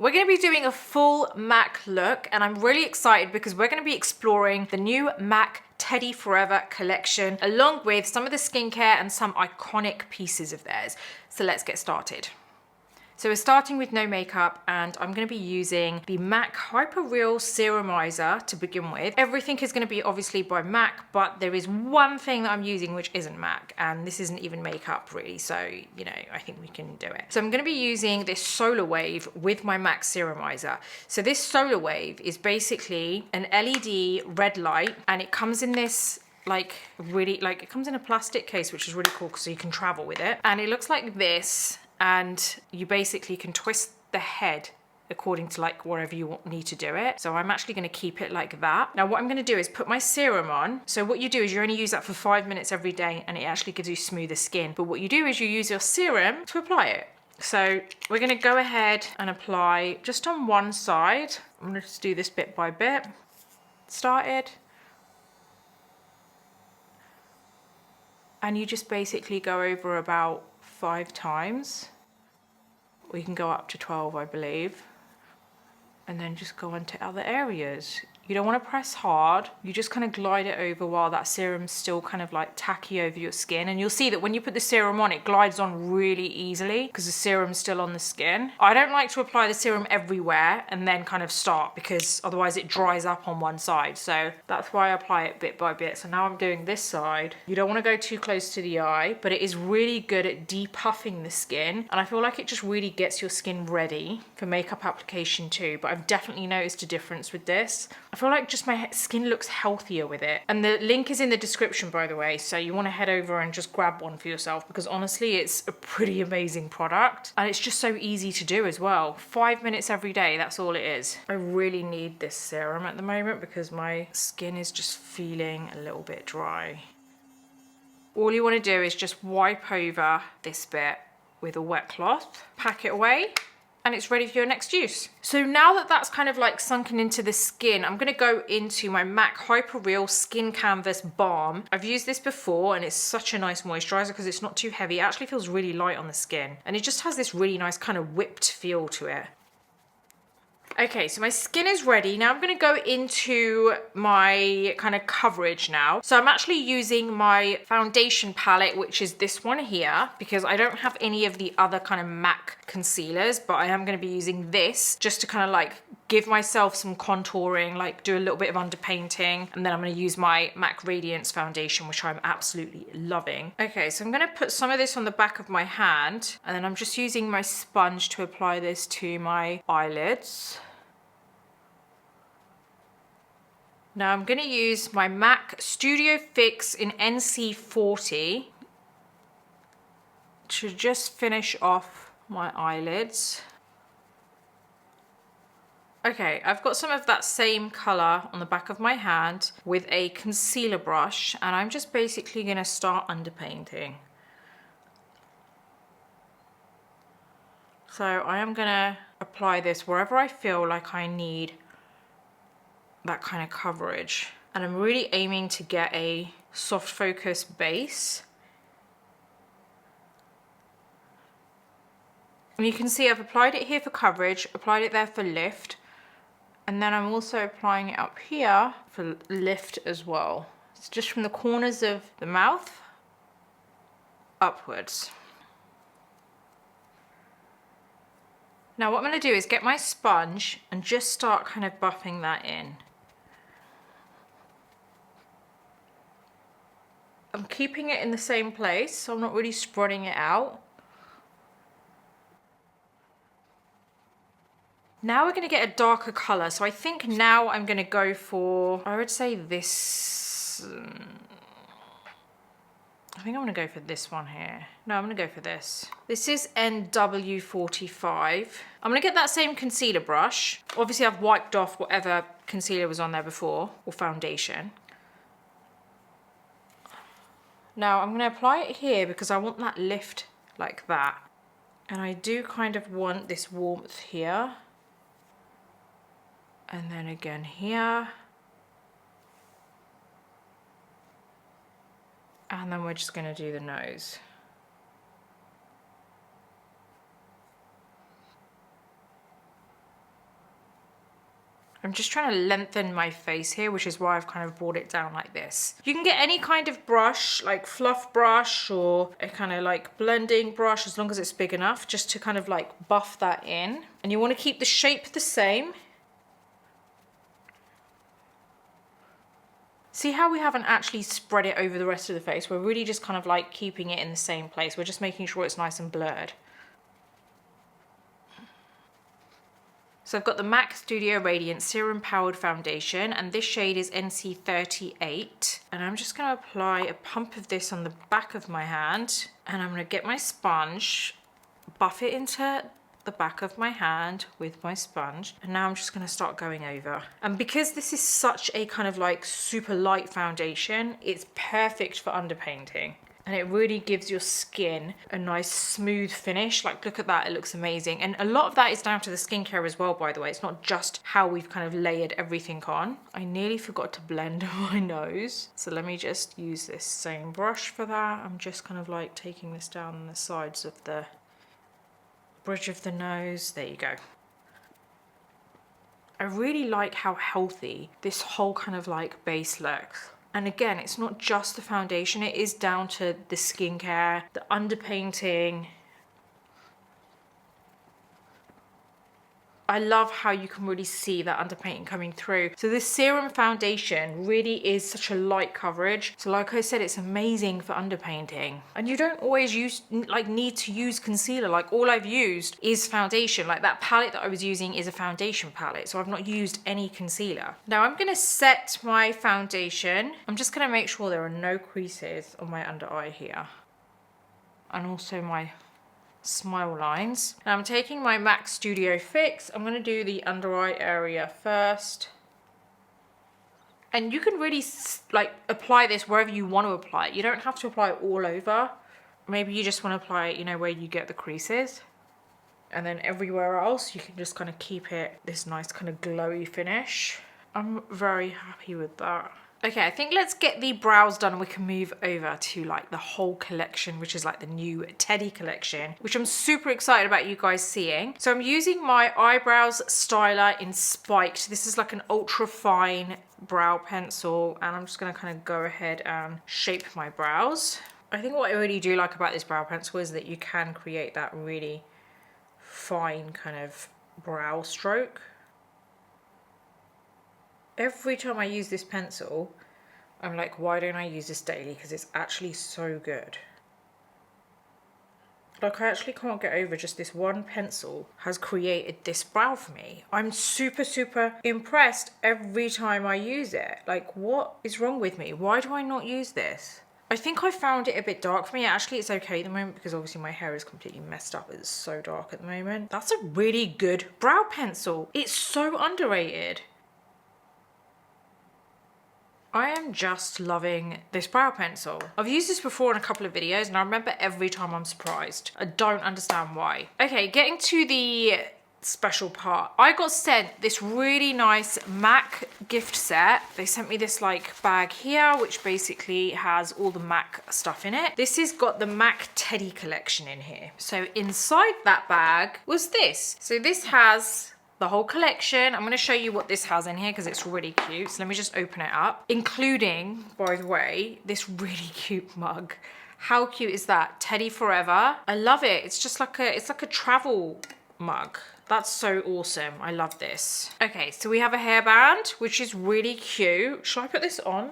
We're going to be doing a full MAC look, and I'm really excited because we're going to be exploring the new MAC Teddy Forever collection, along with some of the skincare and some iconic pieces of theirs. So let's get started. So we're starting with no makeup, and I'm going to be using the MAC Hyper Real Serumizer to begin with. Everything is going to be obviously by MAC, but there is one thing that I'm using which isn't MAC, and this isn't even makeup really, so you know, I think we can do it. So I'm going to be using this Solar Wave with my MAC Serumizer. So this Solar Wave is basically an LED red light, and it comes in this it comes in a plastic case, which is really cool because you can travel with it, and it looks like this. And you basically can twist the head according to like wherever you need to do it. So I'm actually going to keep it like that. Now what I'm going to do is put my serum on. So what you do is you only use that for 5 minutes every day, and it actually gives you smoother skin. But what you do is you use your serum to apply it. So we're going to go ahead and apply just on one side. I'm going to just do this bit by bit. Started. And you just basically go over about 5 times. We can go up to 12, I believe. And then just go on to other areas. You don't want to press hard. You just kind of glide it over while that serum's still kind of like tacky over your skin. And you'll see that when you put the serum on, it glides on really easily because the serum's still on the skin. I don't like to apply the serum everywhere and then kind of start, because otherwise it dries up on one side. So that's why I apply it bit by bit. So now I'm doing this side. You don't want to go too close to the eye, but it is really good at depuffing the skin. And I feel like it just really gets your skin ready for makeup application too. But I've definitely noticed a difference with this. I feel like just my skin looks healthier with it. And the link is in the description, by the way, so you want to head over and just grab one for yourself, because honestly it's a pretty amazing product, and it's just so easy to do as well. 5 minutes every day, that's all it is. I really need this serum at the moment because my skin is just feeling a little bit dry. All you want to do is just wipe over this bit with a wet cloth, pack it away, and it's ready for your next use. So now that that's kind of like sunken into the skin, I'm gonna go into my MAC Hyper Real Skin Canvas Balm. I've used this before, and it's such a nice moisturizer because it's not too heavy. It actually feels really light on the skin, and it just has this really nice kind of whipped feel to it. Okay, so my skin is ready. Now I'm going to go into my kind of coverage now. So I'm actually using my foundation palette, which is this one here, because I don't have any of the other kind of MAC concealers, but I am going to be using this just to kind of like give myself some contouring, like do a little bit of underpainting, and then I'm going to use my MAC Radiance foundation, which I'm absolutely loving. Okay, so I'm going to put some of this on the back of my hand, and then I'm just using my sponge to apply this to my eyelids. Now I'm going to use my MAC Studio Fix in NC40 to just finish off my eyelids. Okay, I've got some of that same colour on the back of my hand with a concealer brush, and I'm just basically going to start underpainting. So I am going to apply this wherever I feel like I need that kind of coverage, and I'm really aiming to get a soft focus base. And you can see I've applied it here for coverage, applied it there for lift, and then I'm also applying it up here for lift as well. It's just from the corners of the mouth upwards. Now what I'm going to do is get my sponge and just start kind of buffing that in. I'm keeping it in the same place, so I'm not really spreading it out. Now we're going to get a darker colour, so I think now I'm going to go for, I would say this, I think I'm going to go for this one here. No, I'm going to go for this. This is NW45. I'm going to get that same concealer brush. Obviously I've wiped off whatever concealer was on there before, or foundation. Now I'm going to apply it here because I want that lift like that. And I do kind of want this warmth here. And then again here. And then we're just going to do the nose. I'm just trying to lengthen my face here, which is why I've kind of brought it down like this. You can get any kind of brush, like fluff brush or a kind of like blending brush, as long as it's big enough, just to kind of like buff that in. And you want to keep the shape the same. See how we haven't actually spread it over the rest of the face? We're really just kind of like keeping it in the same place. We're just making sure it's nice and blurred. So I've got the MAC Studio Radiant Serum Powered Foundation, and this shade is NC38. And I'm just going to apply a pump of this on the back of my hand, and I'm going to get my sponge, buff it into the back of my hand with my sponge, and now I'm just going to start going over. And because this is such a kind of like super light foundation, it's perfect for underpainting. And it really gives your skin a nice smooth finish. Like, look at that, it looks amazing. And a lot of that is down to the skincare as well, by the way. It's not just how we've kind of layered everything on. I nearly forgot to blend my nose. So let me just use this same brush for that. I'm just kind of like taking this down the sides of the bridge of the nose. There you go. I really like how healthy this whole kind of like base looks. And again, it's not just the foundation, it is down to the skincare, the underpainting. I love how you can really see that underpainting coming through. So this serum foundation really is such a light coverage. So like I said, it's amazing for underpainting. And you don't always need to use concealer. Like, all I've used is foundation. Like, that palette that I was using is a foundation palette. So I've not used any concealer. Now I'm gonna set my foundation. I'm just gonna make sure there are no creases on my under eye here. And also my smile lines. Now I'm taking my MAC Studio Fix. I'm going to do the under eye area first. And you can really like apply this wherever you want to apply it. You don't have to apply it all over. Maybe you just want to apply it, you know, where you get the creases. And then everywhere else, you can just kind of keep it this nice kind of glowy finish. I'm very happy with that. Okay, I think let's get the brows done and we can move over to like the whole collection, which is like the new Teddy collection, which I'm super excited about you guys seeing. So I'm using my eyebrows styler in Spiked. This is like an ultra fine brow pencil, and I'm just gonna kind of go ahead and shape my brows. I think what I really do like about this brow pencil is that you can create that really fine kind of brow stroke. Every time I use this pencil, I'm like, why don't I use this daily? Because it's actually so good. Like, I actually can't get over just this one pencil has created this brow for me. I'm super, super impressed every time I use it. Like, what is wrong with me? Why do I not use this? I think I found it a bit dark for me. Actually, it's okay at the moment because obviously my hair is completely messed up. It's so dark at the moment. That's a really good brow pencil. It's so underrated. I am just loving this brow pencil. I've used this before in a couple of videos and I remember every time I'm surprised. I don't understand why. Okay, getting to the special part. I got sent this really nice MAC gift set. They sent me this like bag here, which basically has all the MAC stuff in it. This has got the MAC Teddy collection in here. So inside that bag was this. So this has the whole collection. I'm going to show you what this has in here because it's really cute. So let me just open it up, including, by the way, this really cute mug. How cute is that? Teddy Forever. I love it. It's just like it's like a travel mug. That's so awesome. I love this. Okay, so we have a hairband, which is really cute. Should I put this on?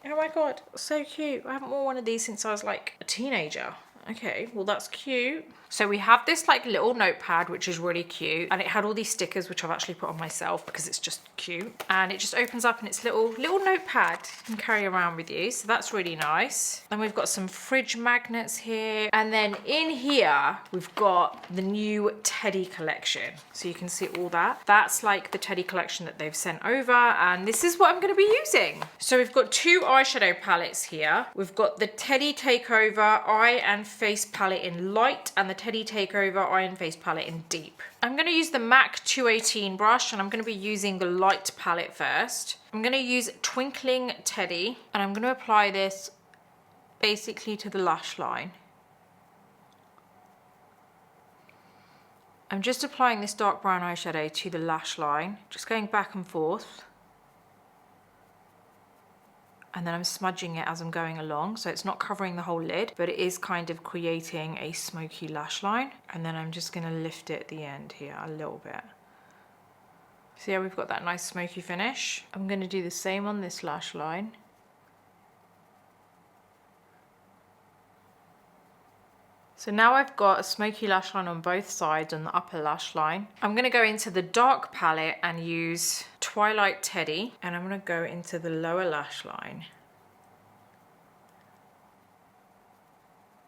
Oh my God, so cute. I haven't worn one of these since I was like a teenager. Okay, well that's cute. So we have this like little notepad, which is really cute. And it had all these stickers, which I've actually put on myself because it's just cute. And it just opens up and it's little notepad you can carry around with you. So that's really nice. Then we've got some fridge magnets here. And then in here, we've got the new Teddy collection. So you can see all that. That's like the Teddy collection that they've sent over. And this is what I'm gonna be using. So we've got two eyeshadow palettes here. We've got the Teddy Takeover Eye and Face palette in light and the Teddy Takeover Eye and Face palette in deep. I'm going to use the MAC 218 brush and I'm going to be using the light palette first. I'm going to use Twinkling Teddy and I'm going to apply this basically to the lash line. I'm just applying this dark brown eyeshadow to the lash line, just going back and forth. And then I'm smudging it as I'm going along, so it's not covering the whole lid, but it is kind of creating a smoky lash line. And then I'm just gonna lift it at the end here a little bit. See how we've got that nice smoky finish? I'm gonna do the same on this lash line. So now I've got a smoky lash line on both sides on the upper lash line. I'm gonna go into the dark palette and use Twilight Teddy, and I'm gonna go into the lower lash line.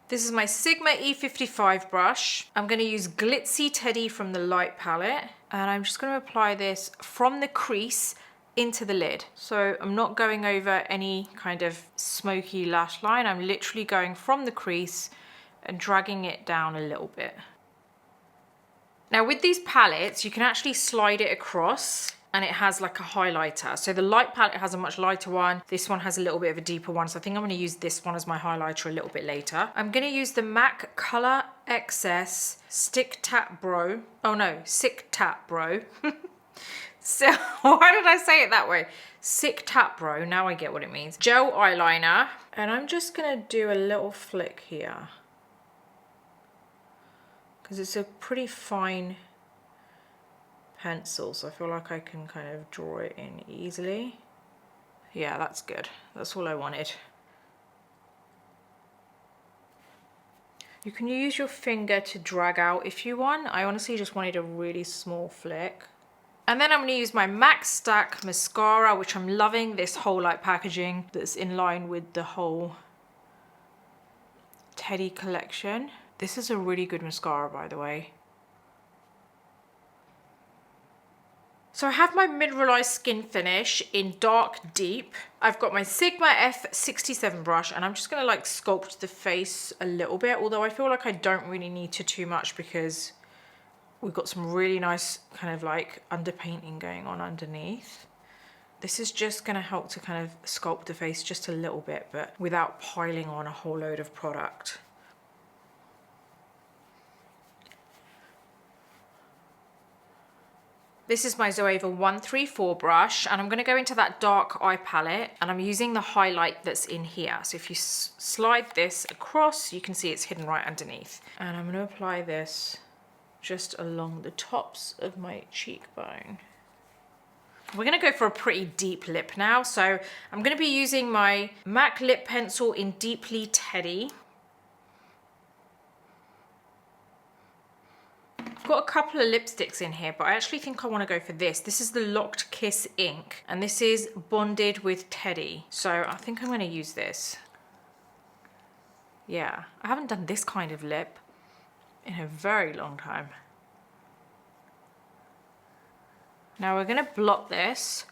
This is my Sigma E55 brush. I'm gonna use Glitzy Teddy from the light palette, and I'm just gonna apply this from the crease into the lid. So I'm not going over any kind of smoky lash line. I'm literally going from the crease and dragging it down a little bit. Now with these palettes, you can actually slide it across and it has like a highlighter. So the light palette has a much lighter one. This one has a little bit of a deeper one. So I think I'm gonna use this one as my highlighter a little bit later. I'm gonna use the MAC Color XS Stick Tap Bro. Oh no, Sick Tap Bro. So why did I say it that way? Sick Tap Bro, now I get what it means. Gel eyeliner, and I'm just gonna do a little flick here, because it's a pretty fine pencil, so I feel like I can kind of draw it in easily. Yeah, that's good. That's all I wanted. You can use your finger to drag out if you want. I honestly just wanted a really small flick. And then I'm going to use my MAC Stack mascara, which I'm loving this whole like packaging that's in line with the whole Teddy collection. This is a really good mascara, by the way. So I have my mineralized skin finish in dark deep. I've got my Sigma F67 brush, and I'm just gonna like sculpt the face a little bit, although I feel like I don't really need to too much because we've got some really nice kind of like underpainting going on underneath. This is just gonna help to kind of sculpt the face just a little bit, but without piling on a whole load of product. This is my Zoeva 134 brush, and I'm going to go into that dark eye palette, and I'm using the highlight that's in here. So if you slide this across, you can see it's hidden right underneath. And I'm going to apply this just along the tops of my cheekbone. We're going to go for a pretty deep lip now. So I'm going to be using my MAC lip pencil in Deeply Teddy. Got a couple of lipsticks in here, but I actually think I want to go for this. This is the Locked Kiss ink, and this is Bonded with Teddy. So I think I'm going to use this. Yeah, I haven't done this kind of lip in a very long time. Now we're going to blot this.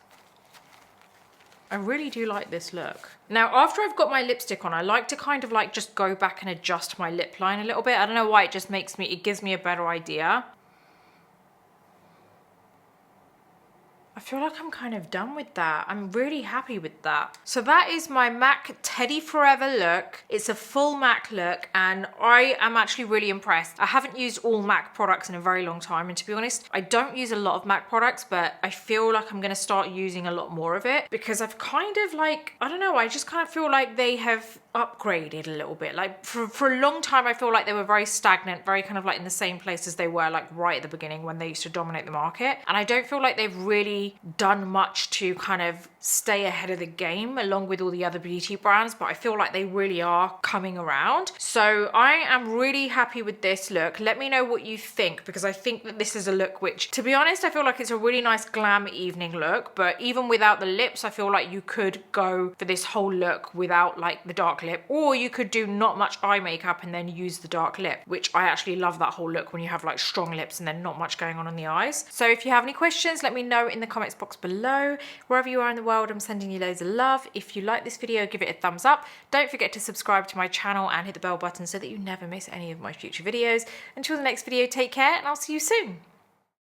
I really do like this look. Now, after I've got my lipstick on, I like to kind of like just go back and adjust my lip line a little bit. I don't know why, it just makes me, it gives me a better idea. I feel like I'm kind of done with that. I'm really happy with that. So that is my MAC Teddy Forever look. It's a full MAC look, and I am actually really impressed. I haven't used all MAC products in a very long time, and to be honest, I don't use a lot of MAC products, but I feel like I'm gonna start using a lot more of it because I've kind of like, I don't know, I just kind of feel like they have upgraded a little bit. Like for a long time, I feel like they were very stagnant, very kind of like in the same place as they were like right at the beginning when they used to dominate the market. And I don't feel like they've really done much to kind of stay ahead of the game along with all the other beauty brands, but I feel like they really are coming around. So I am really happy with this look. Let me know what you think, because I think that this is a look which, to be honest, I feel like it's a really nice glam evening look, but even without the lips, I feel like you could go for this whole look without like the dark lip, or you could do not much eye makeup and then use the dark lip, which I actually love that whole look when you have like strong lips and then not much going on the eyes. So if you have any questions, let me know in the comments box below. Wherever you are in the world, I'm sending you loads of love. If you like this video, give it a thumbs up. Don't forget to subscribe to my channel and hit the bell button so that you never miss any of my future videos. Until the next video, take care, and I'll see you soon.